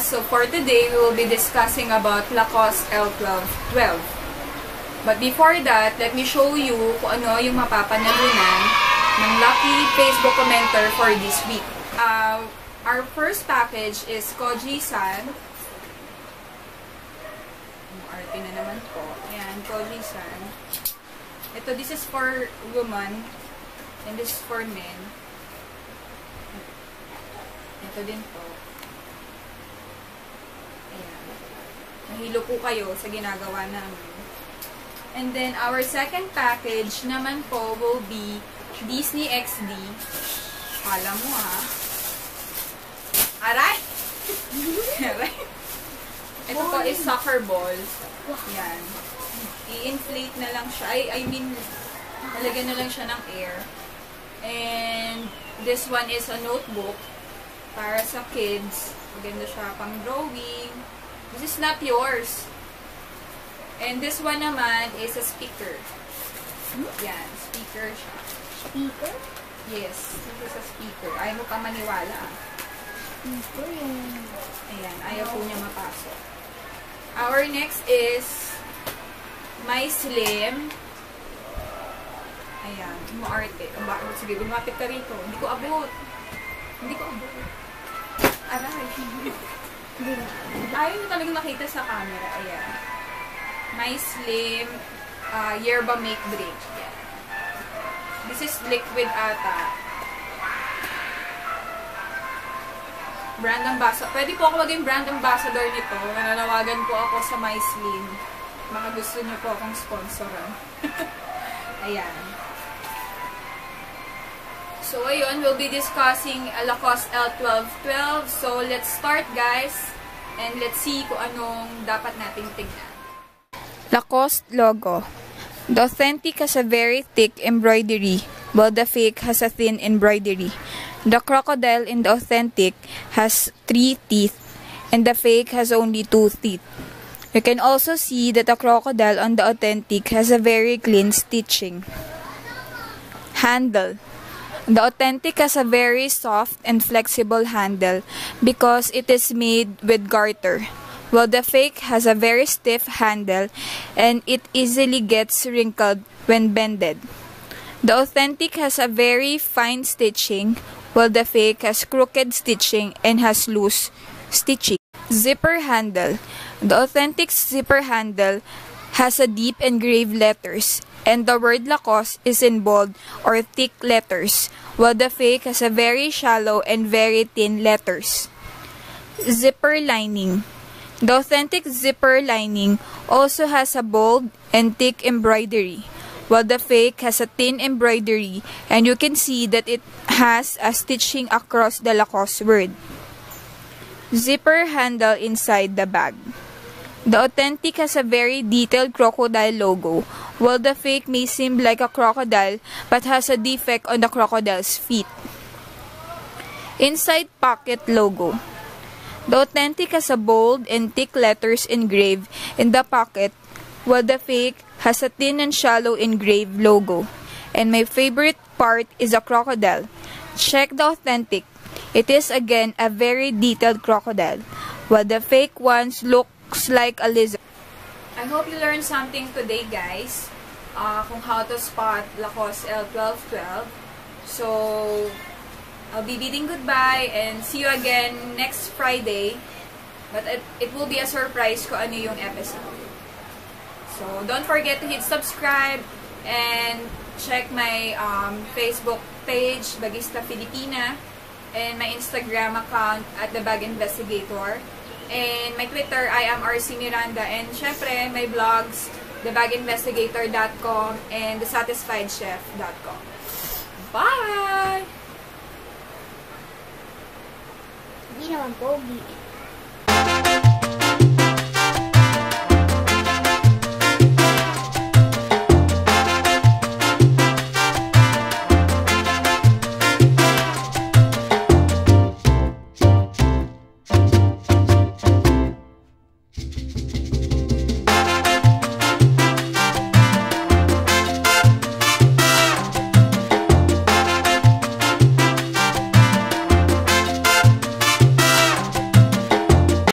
so for today, we will be discussing about Lacoste L12. But before that, let me show you kung ano yung mapapanalunan ng lucky Facebook commenter for this week. Our first package is Koji-san. Arte na naman po. Ayan, Koji-san. Ito, this is for women. And this is for men. Ito din po. Ayan. Mahilo po kayo sa ginagawa namin. And then, our second package naman po will be Disney XD. Kala mo Aray! Aray! Ito po is soccer balls. Yan. I-inflate na lang siya. I mean, nalagyan na lang siya ng air. And this one is a notebook para sa kids. Maganda siya pang drawing. This is not yours. And this one naman is a speaker. Yan, speaker siya. Speaker? Yes, this is a speaker. Ayaw mo pa maniwala. Speaker yan. Ayan, ayaw po niya mapasok. Our next is My Slim. Ayan, umaarte. Sige, lumapit ka rito. Hindi ko abot. Aray. Ayaw mo talagang makita sa camera. Ayan. My Slim Yerba Make Drink. Ayan. This is liquid ata. Brand ambassador. Pwede po ako maging brand ambassador nito. Nananawagan po ako sa My Slim. Baka gusto niyo po akong sponsoran. Ayan. So, ayun, we'll be discussing Lacoste L12. So, let's start, guys. And let's see kung anong dapat nating tignan. Lacoste logo. The authentic has a very thick embroidery, while the fake has a thin embroidery. The crocodile in the authentic has 3 teeth, and the fake has only 2 teeth. You can also see that the crocodile on the authentic has a very clean stitching. Handle. The authentic has a very soft and flexible handle because it is made with garter, while the fake has a very stiff handle and it easily gets wrinkled when bended. The authentic has a very fine stitching, while the fake has crooked stitching and has loose stitching. Zipper handle. The authentic zipper handle has a deep engraved letters, and the word Lacoste is in bold or thick letters, while the fake has a very shallow and very thin letters. Zipper lining. The authentic zipper lining also has a bold and thick embroidery, while the fake has a thin embroidery, and you can see that it has a stitching across the Lacoste word. Zipper handle inside the bag. The authentic has a very detailed crocodile logo, while the fake may seem like a crocodile but has a defect on the crocodile's feet. Inside pocket logo. The authentic has a bold and thick letters engraved in the pocket, while the fake has a thin and shallow engraved logo. And my favorite part is a crocodile. Check the authentic. It is again a very detailed crocodile, while the fake ones looks like a lizard. I hope you learned something today, guys. Kung how to spot Lacoste L12. So, I'll be bidding goodbye and see you again next Friday. But it will be a surprise kung ano yung episode. So, don't forget to hit subscribe and check my Facebook page, Bagista Filipina, and my Instagram account at The Bag Investigator. And my Twitter, I am RC Miranda. And syempre, my blogs, thebaginvestigator.com and thesatisfiedchef.com. Bye! Hindi naman pogi.